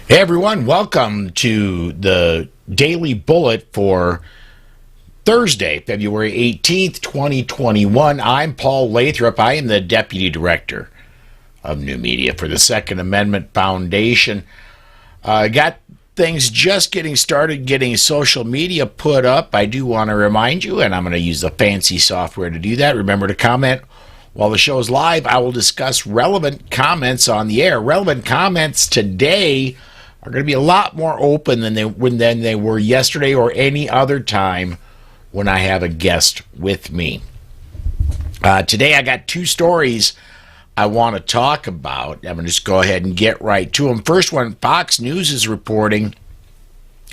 Hey everyone, welcome to the Daily Bullet for Thursday, February 18th, 2021. I'm Paul Lathrop. I am the Deputy Director of New Media for the Second Amendment Foundation. Got things just getting started getting social media put up. I do want to remind you, and I'm going to use the fancy software to do that. Remember to comment while the show is live. I will discuss relevant comments on the air. Relevant comments today are going to be a lot more open than they were yesterday or any other time when I have a guest with me. Today I got two stories I want to talk about. I'm going to just go ahead and get right to them. First one, Fox News is reporting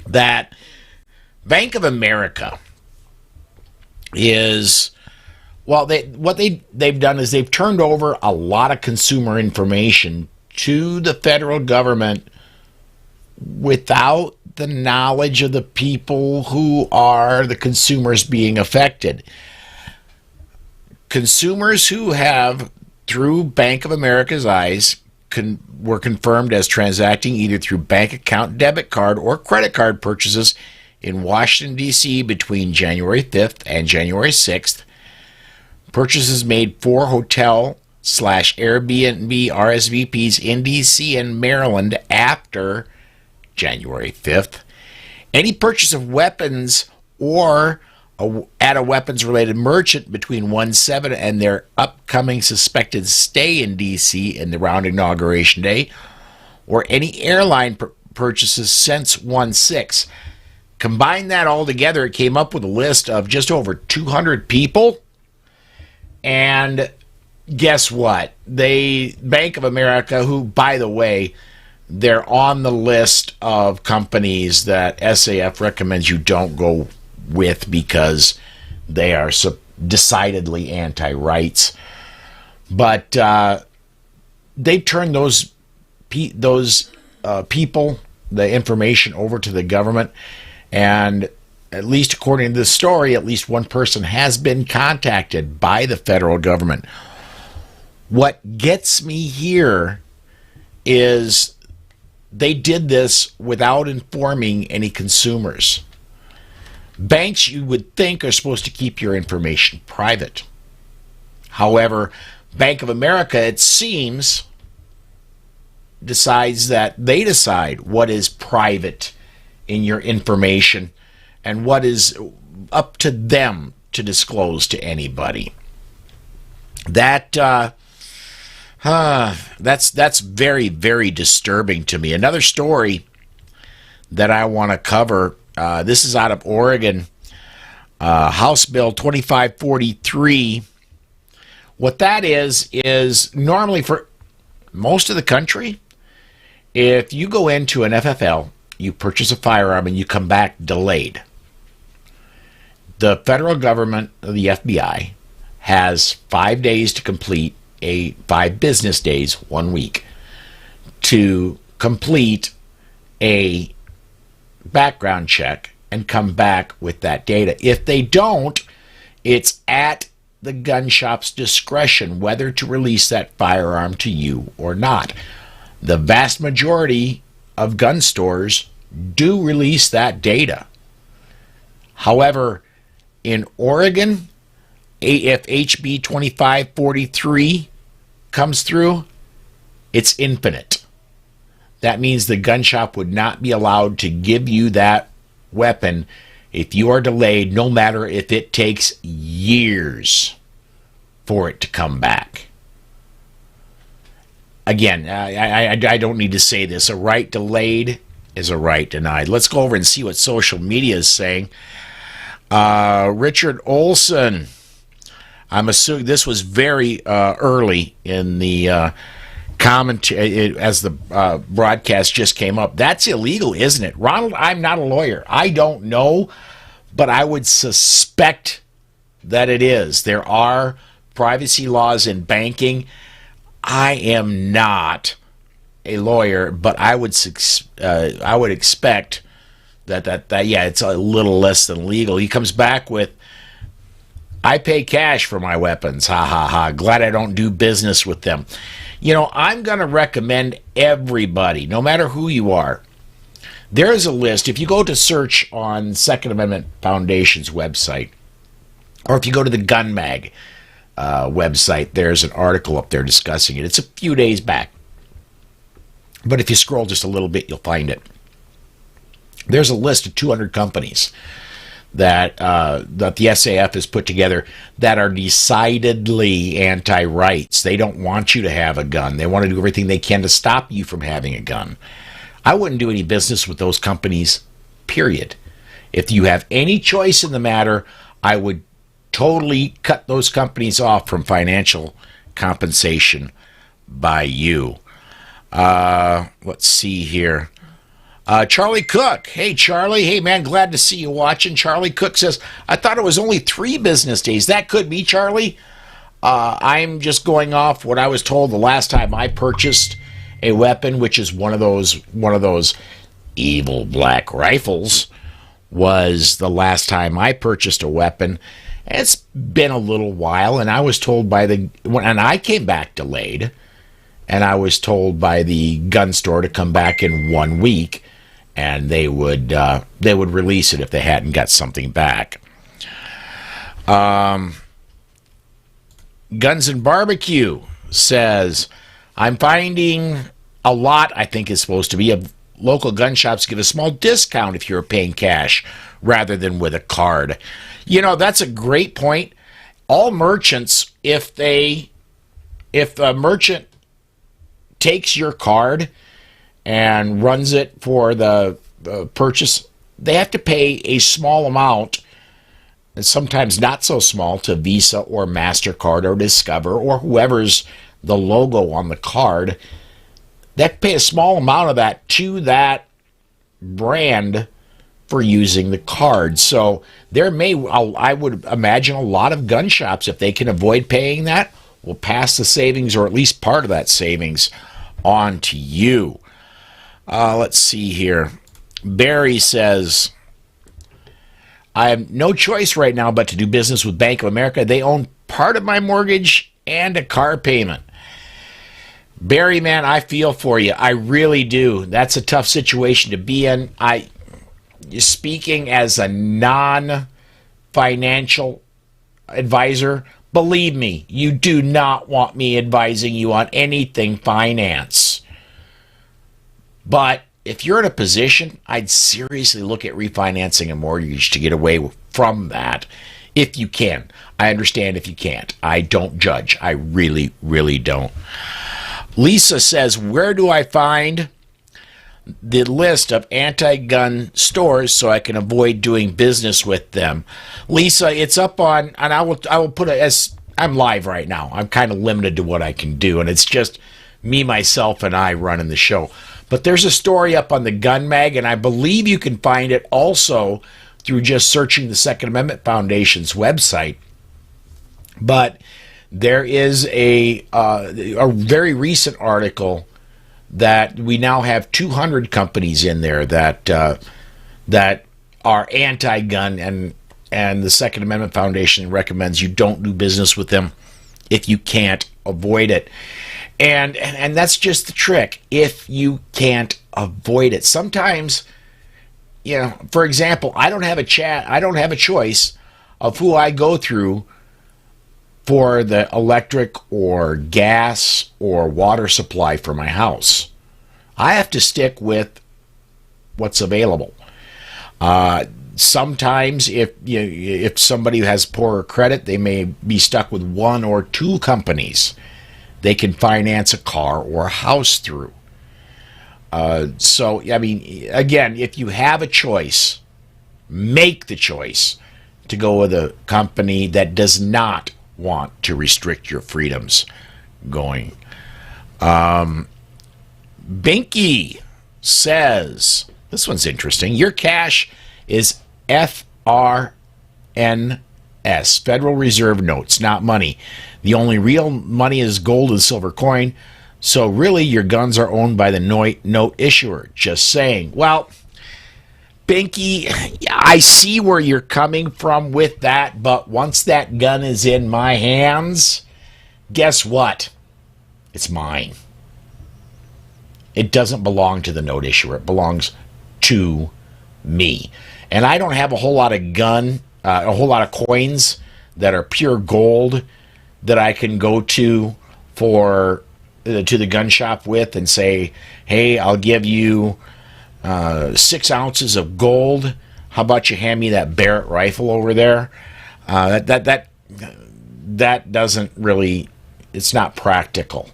that Bank of America is, well, they've done is they've turned over a lot of consumer information to the federal government without the knowledge of the people who are the consumers being affected. Consumers who have, through Bank of America's eyes, were confirmed as transacting either through bank account, debit card, or credit card purchases in Washington, D.C. between January 5th and January 6th. Purchases made for hotel/Airbnb RSVPs in D.C. and Maryland after January 5th. Any purchase of weapons or at a weapons-related merchant between 1/7 and their upcoming suspected stay in D.C. in the round inauguration day, or any airline purchases since 1/6. Combine that all together, it came up with a list of just over 200 people. And guess what? Bank of America, who, by the way, they're on the list of companies that SAF recommends you don't go with because they are decidedly anti-rights. But they turned those people, the information over to the government, and at least according to this story, at least one person has been contacted by the federal government. What gets me here is they did this without informing any consumers. Banks, you would think, are supposed to keep your information private. However, Bank of America, it seems, decides that they decide what is private in your information and what is up to them to disclose to anybody. That's very, very disturbing to me. Another story that I want to cover, this is out of Oregon, House Bill 2543. What that is normally for most of the country, if you go into an FFL, you purchase a firearm and you come back delayed, the federal government, the FBI, has 5 days to complete 5 business days, 1 week, to complete a background check and come back with that data. If they don't, it's at the gun shop's discretion whether to release that firearm to you or not. The vast majority of gun stores do release that data. However, in Oregon, if HB 2543 comes through, it's infinite. That means the gun shop would not be allowed to give you that weapon if you are delayed, no matter if it takes years for it to come back. Again, I don't need to say this. A right delayed is a right denied. Let's go over and see what social media is saying. Richard Olson, I'm assuming this was very early in the commentary as the broadcast just came up. That's illegal, isn't it? Ronald, I'm not a lawyer. I don't know, but I would suspect that it is. There are privacy laws in banking. I am not a lawyer, but I would expect that yeah, it's a little less than legal. He comes back with, I pay cash for my weapons. Ha ha ha. Glad I don't do business with them. I'm going to recommend everybody, no matter who you are. There is a list. If you go to search on Second Amendment Foundation's website, or if you go to the Gun Mag website, there's an article up there discussing it. It's a few days back. But if you scroll just a little bit, you'll find it. There's a list of 200 companies that the SAF has put together that are decidedly anti-rights. They don't want you to have a gun. They want to do everything they can to stop you from having a gun. I wouldn't do any business with those companies, period. If you have any choice in the matter, I would totally cut those companies off from financial compensation by you. Let's see here. Charlie Cook. Hey, Charlie. Hey, man, glad to see you watching. Charlie Cook says, I thought it was only 3 business days. That could be, Charlie. I'm just going off what I was told the last time I purchased a weapon, which is one of those evil black rifles, was the last time I purchased a weapon. It's been a little while, and I was told and I came back delayed, and I was told by the gun store to come back in 1 week, and they would release it if they hadn't got something back. Guns and Barbecue says, I'm finding a lot, I think is supposed to be, of local gun shops give a small discount if you're paying cash rather than with a card. That's a great point. All merchants, if a merchant takes your card and runs it for the purchase, they have to pay a small amount, and sometimes not so small, to Visa or MasterCard or Discover or whoever's the logo on the card. They have to pay a small amount of that to that brand for using the card. So I would imagine a lot of gun shops, if they can avoid paying that, will pass the savings, or at least part of that savings, on to you. Let's see here. Barry says, I have no choice right now but to do business with Bank of America. They own part of my mortgage and a car payment. Barry, man, I feel for you. I really do. That's a tough situation to be in. Speaking as a non-financial advisor, believe me, you do not want me advising you on anything finance. But if you're in a position, I'd seriously look at refinancing a mortgage to get away from that if you can. I understand if you can't. I don't judge. I really, really don't. Lisa says, where do I find the list of anti-gun stores so I can avoid doing business with them? Lisa, it's up on, and I will put it as, I'm live right now. I'm kind of limited to what I can do, and it's just me, myself, and I running the show. But there's a story up on the Gun Mag, and I believe you can find it also through just searching the Second Amendment Foundation's website. But there is a very recent article that we now have 200 companies in there that are anti-gun, and the Second Amendment Foundation recommends you don't do business with them if you can't avoid it. And that's just the trick. If you can't avoid it, sometimes, for example, I don't have a choice of who I go through for the electric or gas or water supply for my house. I have to stick with what's available. Sometimes if somebody has poorer credit, they may be stuck with 1 or 2 companies they can finance a car or a house through. So, I mean, again, if you have a choice, make the choice to go with a company that does not want to restrict your freedoms going. Binky says, this one's interesting. Your cash is FRNS, Federal Reserve notes, not money. The only real money is gold and silver coin. So really, your guns are owned by the note issuer. Just saying. Well, Binky, I see where you're coming from with that, but once that gun is in my hands, guess what? It's mine. It doesn't belong to the note issuer. It belongs to me. And I don't have a whole lot of coins that are pure gold that I can go to the gun shop with and say, hey, I'll give you 6 ounces of gold. How about you hand me that Barrett rifle over there? That doesn't really, it's not practical.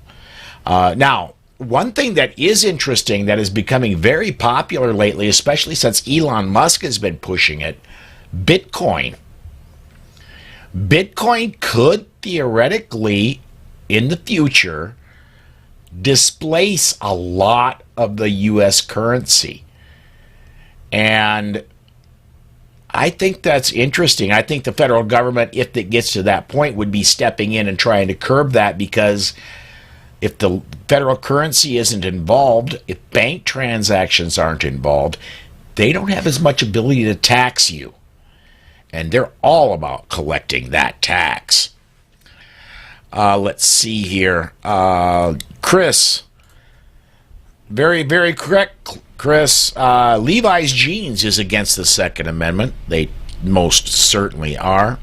Now, one thing that is interesting that is becoming very popular lately, especially since Elon Musk has been pushing it, Bitcoin. Bitcoin could theoretically, in the future, displace a lot of the U.S. currency. And I think that's interesting. I think the federal government, if it gets to that point, would be stepping in and trying to curb that, because if the federal currency isn't involved, if bank transactions aren't involved, they don't have as much ability to tax you. And they're all about collecting that tax. Let's see here. Chris. Very, very correct, Chris. Levi's Jeans is against the Second Amendment. They most certainly are.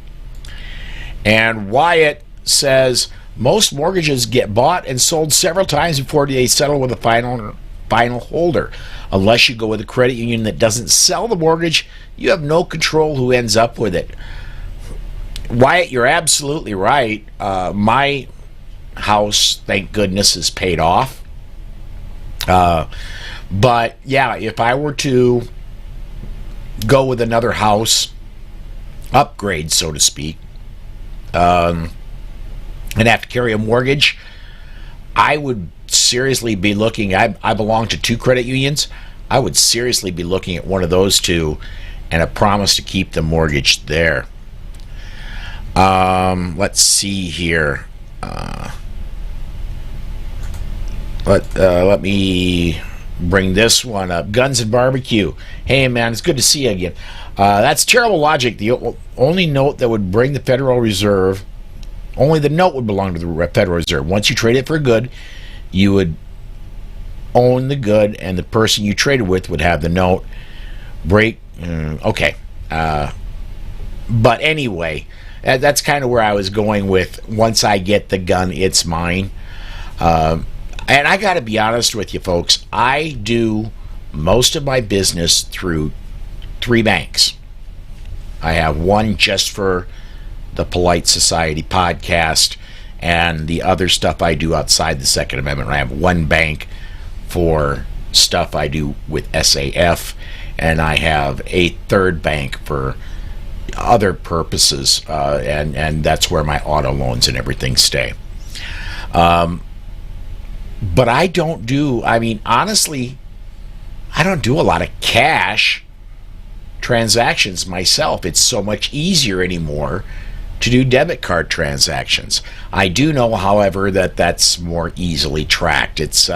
And Wyatt says, most mortgages get bought and sold several times before they settle with a final holder. Unless you go with a credit union that doesn't sell the mortgage, you have no control who ends up with it. Wyatt, you're absolutely right. My house, thank goodness, is paid off. But yeah, if I were to go with another house, upgrade, so to speak, and have to carry a mortgage, I would seriously be looking. I belong to 2 credit unions. I would seriously be looking at one of those 2 and a promise to keep the mortgage there. Let's see here. Let me bring this one up. Guns and Barbecue. Hey, man, it's good to see you again. That's terrible logic. The only note that would bring the Federal Reserve, only the note would belong to the Federal Reserve. Once you trade it for a good, you would own the good, and the person you traded with would have the note. Okay. But anyway, that's kind of where I was going with, once I get the gun, it's mine. And I got to be honest with you, folks. I do most of my business through 3 banks. I have one just for the Polite Society podcast, and the other stuff I do outside the Second Amendment. I have one bank for stuff I do with SAF, and I have a third bank for other purposes, and that's where my auto loans and everything stay. But I don't do, honestly, I don't do a lot of cash transactions myself. It's so much easier anymore to do debit card transactions. I do know, however, that that's more easily tracked. It's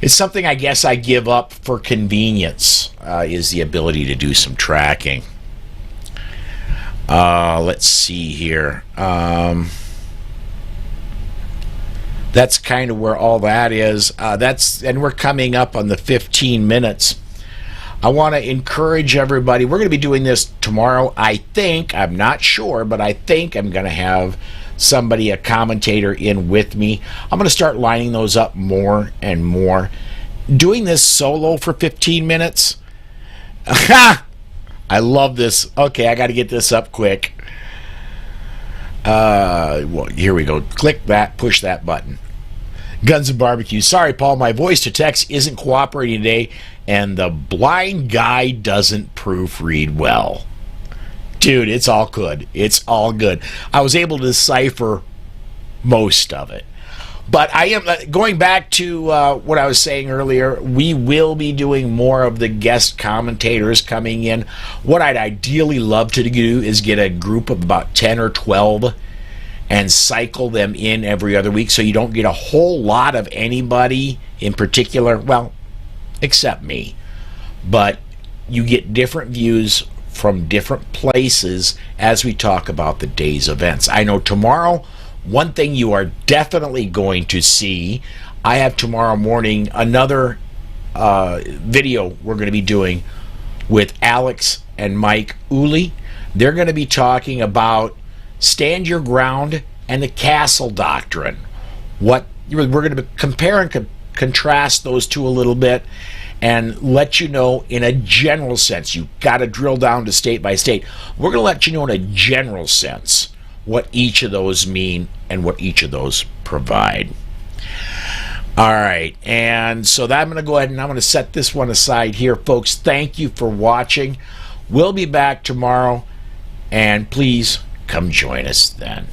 something I guess I give up for convenience, is the ability to do some tracking. Let's see here. That's kind of where all that is. And we're coming up on the 15 minutes. I want to encourage everybody. We're going to be doing this tomorrow, I think. I'm not sure, but I think I'm going to have somebody, a commentator, in with me. I'm going to start lining those up more and more. Doing this solo for 15 minutes. I love this. Okay, I got to get this up quick. Well, here we go. Click that, push that button. Guns and Barbecue. Sorry, Paul, my voice to text isn't cooperating today, and the blind guy doesn't proofread well. Dude, it's all good. It's all good. I was able to decipher most of it. But I am going back to what I was saying earlier. We will be doing more of the guest commentators coming in. What I'd ideally love to do is get a group of about 10 or 12 and cycle them in every other week, so you don't get a whole lot of anybody in particular, well, except me. But you get different views from different places as we talk about the day's events. I know tomorrow One thing you are definitely going to see, I have tomorrow morning another video we're going to be doing with Alex and Mike Uli. They're going to be talking about stand your ground and the castle doctrine. We're going to compare and contrast those two a little bit and let you know in a general sense. You've got to drill down to state by state. We're going to let you know in a general sense what each of those mean and what each of those provide. All right, and so that I'm going to go ahead and I'm going to set this one aside here, folks. Thank you for watching. We'll be back tomorrow, and please come join us then.